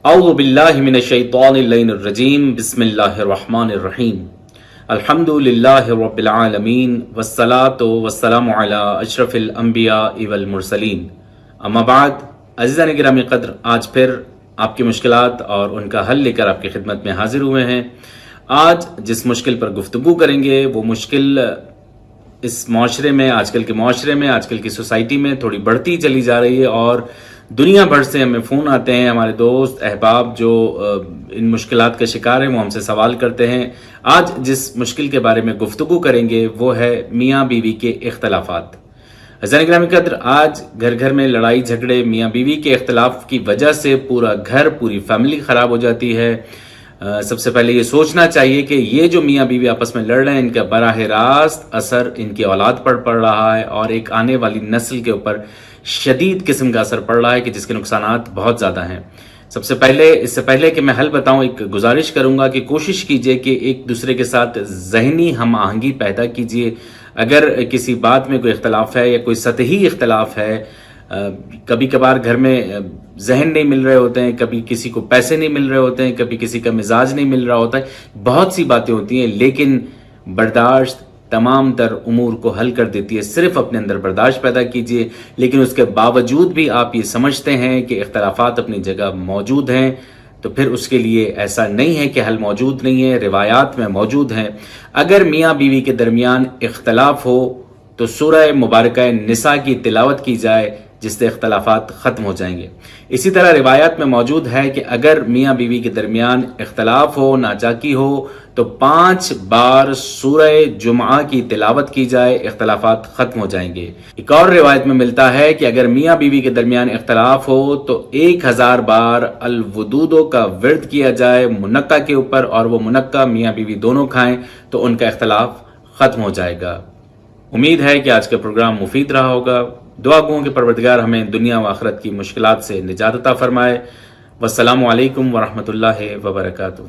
اعوذ باللہ من الشیطان الرجیم بسم اللہ الرحمن الرحیم الحمد للہ رب العالمین والصلاة والسلام علی اشرف الانبیاء والمرسلین اما بعد، عزیزان گرامی قدر، آج پھر آپ کی مشکلات اور ان کا حل لے کر آپ کی خدمت میں حاضر ہوئے ہیں۔ آج جس مشکل پر گفتگو کریں گے وہ مشکل اس معاشرے میں، آج کل کے معاشرے میں، آج کل کی سوسائٹی میں تھوڑی بڑھتی چلی جا رہی ہے، اور دنیا بھر سے ہمیں فون آتے ہیں، ہمارے دوست احباب جو ان مشکلات کا شکار ہیں وہ ہم سے سوال کرتے ہیں۔ آج جس مشکل کے بارے میں گفتگو کریں گے وہ ہے میاں بیوی کے اختلافات۔ عزیزان گرامی قدر، آج گھر گھر میں لڑائی جھگڑے، میاں بیوی کے اختلاف کی وجہ سے پورا گھر، پوری فیملی خراب ہو جاتی ہے۔ سب سے پہلے یہ سوچنا چاہیے کہ یہ جو میاں بیوی آپس میں لڑ رہے ہیں، ان کا براہ راست اثر ان کی اولاد پر پڑ رہا ہے، اور ایک آنے والی نسل کے اوپر شدید قسم کا اثر پڑ رہا ہے کہ جس کے نقصانات بہت زیادہ ہیں۔ اس سے پہلے کہ میں حل بتاؤں، ایک گزارش کروں گا کہ کوشش کیجئے کہ ایک دوسرے کے ساتھ ذہنی ہم آہنگی پیدا کیجئے۔ اگر کسی بات میں کوئی اختلاف ہے یا کوئی سطحی اختلاف ہے، کبھی کبھار گھر میں ذہن نہیں مل رہے ہوتے ہیں، کبھی کسی کو پیسے نہیں مل رہے ہوتے ہیں، کبھی کسی کا مزاج نہیں مل رہا ہوتا ہے، بہت سی باتیں ہوتی ہیں، لیکن برداشت تمام تر امور کو حل کر دیتی ہے۔ صرف اپنے اندر برداشت پیدا کیجئے، لیکن اس کے باوجود بھی آپ یہ سمجھتے ہیں کہ اختلافات اپنی جگہ موجود ہیں، تو پھر اس کے لیے ایسا نہیں ہے کہ حل موجود نہیں ہے، روایات میں موجود ہیں۔ اگر میاں بیوی کے درمیان اختلاف ہو تو سورہ مبارکہ نساء کی تلاوت کی جائے، جس سے اختلافات ختم ہو جائیں گے۔ اسی طرح روایات میں موجود ہے کہ اگر میاں بیوی کے درمیان اختلاف ہو، ناچاکی ہو، تو 5 بار سورہ جمعہ کی تلاوت کی جائے، اختلافات ختم ہو جائیں گے۔ ایک اور روایت میں ملتا ہے کہ اگر میاں بیوی کے درمیان اختلاف ہو تو 1000 بار الودودو کا ورد کیا جائے منقع کے اوپر، اور وہ منقع میاں بیوی دونوں کھائیں تو ان کا اختلاف ختم ہو جائے گا۔ امید ہے کہ آج کا پروگرام مفید رہا ہوگا۔ دعا گوں کہ پروردگار ہمیں دنیا و آخرت کی مشکلات سے نجات عطا فرمائے۔ والسلام علیکم ورحمۃ اللہ وبرکاتہ۔